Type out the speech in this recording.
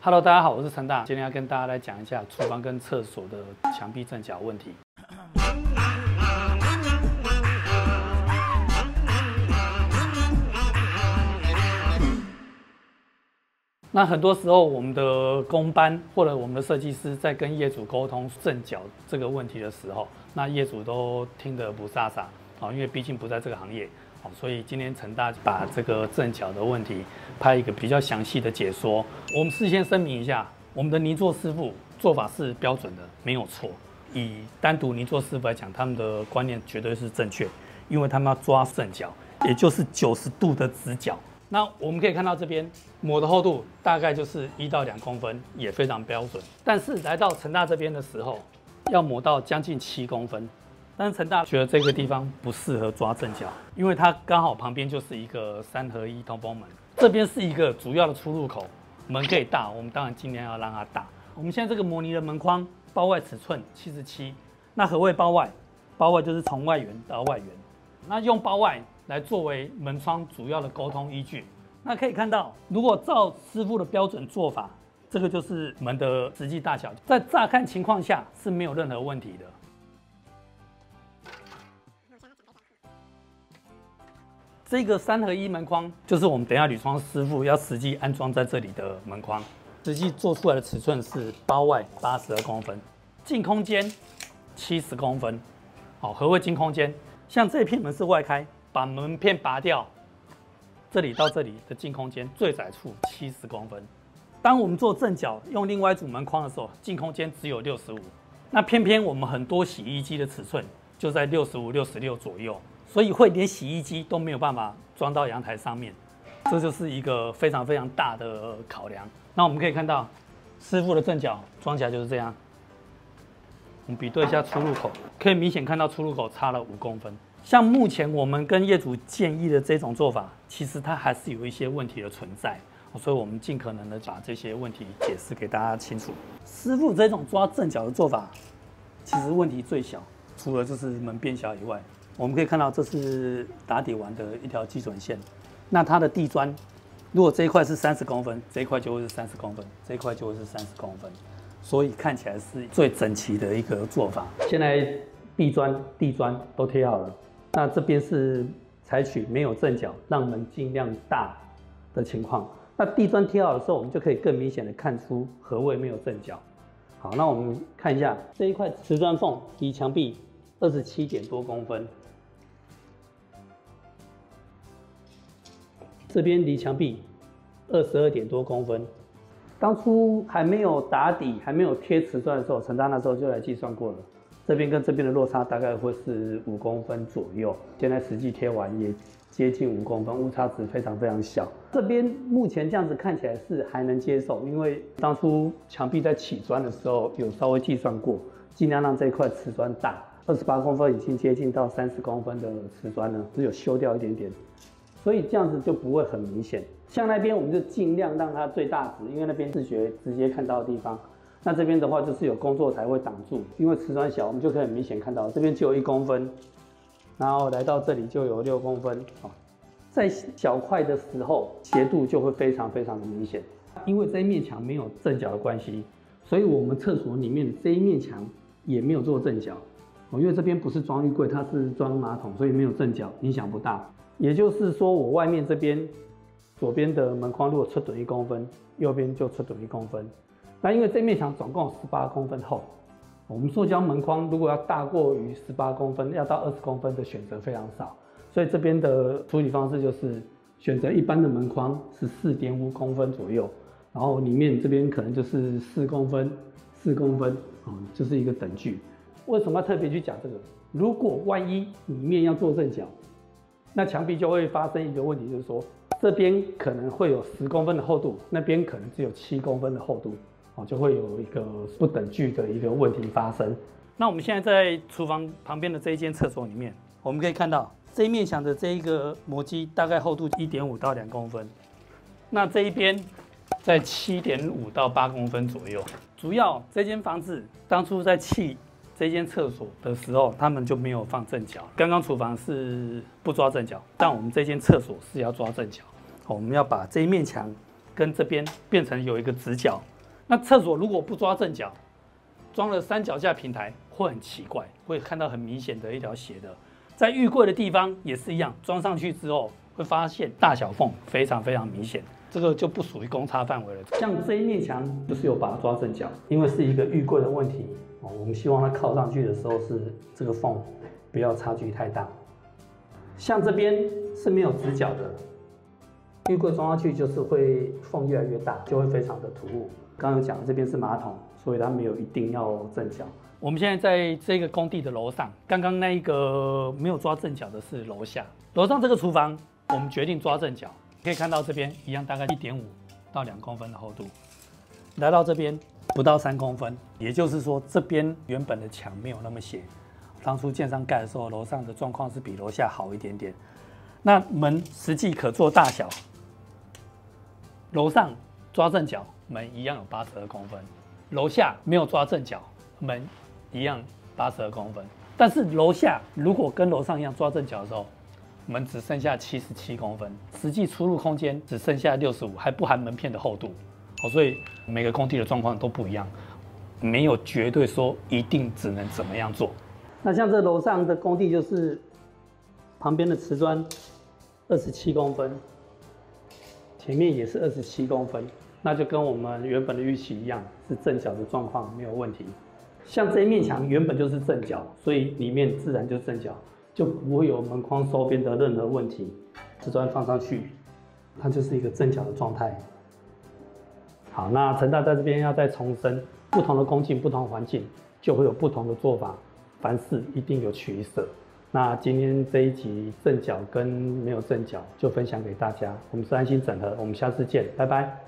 Hello， 大家好，我是陈大，今天要跟大家来讲一下厨房跟厕所的墙壁正角问题。那很多时候，我们的工班或者我们的设计师在跟业主沟通正角这个问题的时候，那业主都听得不飒飒啊，因为毕竟不在这个行业。所以今天陈大把这个正角的问题拍一个比较详细的解说。我们事先声明一下，我们的泥作师傅做法是标准的，没有错。以单独泥作师傅来讲，他们的观念绝对是正确，因为他们要抓正角，也就是90度的直角。那我们可以看到这边膜的厚度大概就是1到2公分，也非常标准。但是来到陈大这边的时候，要磨到将近7公分。但是陈大觉得这个地方不适合抓正角，因为它刚好旁边就是一个3合1通风门，这边是一个主要的出入口，门可以大，我们当然尽量要让它大。我们现在这个模拟的门框包外尺寸77，那何谓包外？包外就是从外缘到外缘，那用包外来作为门窗主要的沟通依据。那可以看到，如果照师傅的标准做法，这个就是门的实际大小，在乍看情况下是没有任何问题的。这个3合1门框就是我们等一下铝窗师傅要实际安装在这里的门框，实际做出来的尺寸是包外82公分，净空间70公分。好，何谓净空间？像这片门是外开，把门片拔掉，这里到这里的净空间最窄处70公分。当我们做正角用另外一组门框的时候，净空间只有65。那偏偏我们很多洗衣机的尺寸就在65、66左右。所以会连洗衣机都没有办法装到阳台上面，这就是一个非常非常大的考量。那我们可以看到，师傅的正角装起来就是这样。我们比对一下出入口，可以明显看到出入口差了5公分。像目前我们跟业主建议的这种做法，其实它还是有一些问题的存在，所以我们尽可能的把这些问题解释给大家清楚。师傅这种抓正角的做法，其实问题最小，除了就是门变小以外。我们可以看到，这是打底完的一条基准线。那它的地砖，如果这一块是30公分，这一块就会是30公分，这一块就会是30公分，所以看起来是最整齐的一个做法。现在壁砖、地砖都贴好了，那这边是采取没有正角，让门尽量大的情况。那地砖贴好的时候，我们就可以更明显的看出何谓没有正角。好，那我们看一下这一块瓷砖缝离墙壁27多公分。这边离墙壁22多公分。当初还没有打底、还没有贴瓷砖的时候，陈大那时候就来计算过了，这边跟这边的落差大概会是5公分左右。现在实际贴完也接近5公分，误差值非常非常小。这边目前这样子看起来是还能接受，因为当初墙壁在起砖的时候有稍微计算过，尽量让这一块瓷砖大。28公分已经接近到30公分的瓷砖了，只有修掉一点点。所以这样子就不会很明显。像那边我们就尽量让它最大值，因为那边视觉直接看到的地方。那这边的话就是有工作台会挡住，因为瓷砖小，我们就可以很明显看到这边就有1公分，然后来到这里就有6公分。在小块的时候，斜度就会非常非常的明显。因为这一面墙没有正角的关系，所以我们厕所里面这一面墙也没有做正角。因为这边不是装浴柜，它是装马桶，所以没有正角，影响不大。也就是说，我外面这边左边的门框如果出1公分，右边就出1公分。那因为这面墙总共18公分厚，我们塑胶门框如果要大过于18公分，要到20公分的选择非常少，所以这边的处理方式就是选择一般的门框是4.5公分左右，然后里面这边可能就是4公分、4公分，就是一个等距。为什么要特别去讲这个？如果万一里面要做正角，那墙壁就会发生一个问题，就是说这边可能会有10公分的厚度，那边可能只有7公分的厚度，就会有一个不等距的一个问题发生。那我们现在在厨房旁边的这一间厕所里面，我们可以看到这一面墙的这一个模基大概厚度1.5到2公分，那这一边在7.5到8公分左右。主要这间房子当初在砌这间厕所的时候，他们就没有放正角。刚刚厨房是不抓正角，但我们这间厕所是要抓正角。我们要把这一面墙跟这边变成有一个直角，那厕所如果不抓正角，装了三脚架平台会很奇怪，会看到很明显的一条斜的。在浴柜的地方也是一样，装上去之后会发现大小缝非常明显，这个就不属于公差范围了。像这一面墙就是有把它抓正角，因为是一个浴柜的问题哦，我们希望它靠上去的时候是这个缝不要差距太大。像这边是没有直角的，浴柜装上去就是会缝越来越大，就会非常的突兀。刚刚有讲这边是马桶，所以它没有一定要正角。我们现在在这个工地的楼上，刚刚那一个没有抓正角的是楼下，楼上这个厨房我们决定抓正角，可以看到这边一样大概1.5到2公分的厚度，来到这边不到3公分，也就是说这边原本的墙没有那么斜。当初建商盖的时候，楼上的状况是比楼下好一点点。那门实际可做大小，楼上抓正角，门一样有82公分；楼下没有抓正角，门一样82公分。但是楼下如果跟楼上一样抓正角的时候，门只剩下77公分，实际出入空间只剩下65，还不含门片的厚度。所以每个工地的状况都不一样，没有绝对说一定只能怎么样做。那像这楼上的工地就是旁边的瓷砖27公分，前面也是27公分，那就跟我们原本的预期一样，是正角的状况没有问题。像这一面墙原本就是正角，所以里面自然就是正角，就不会有门框收边的任何问题。瓷砖放上去，它就是一个正角的状态。好，那成大在这边要再重申，不同的工境、不同的环境，就会有不同的做法。凡事一定有取舍。那今天这一集正角跟没有正角就分享给大家。我们是安心整合，我们下次见，拜拜。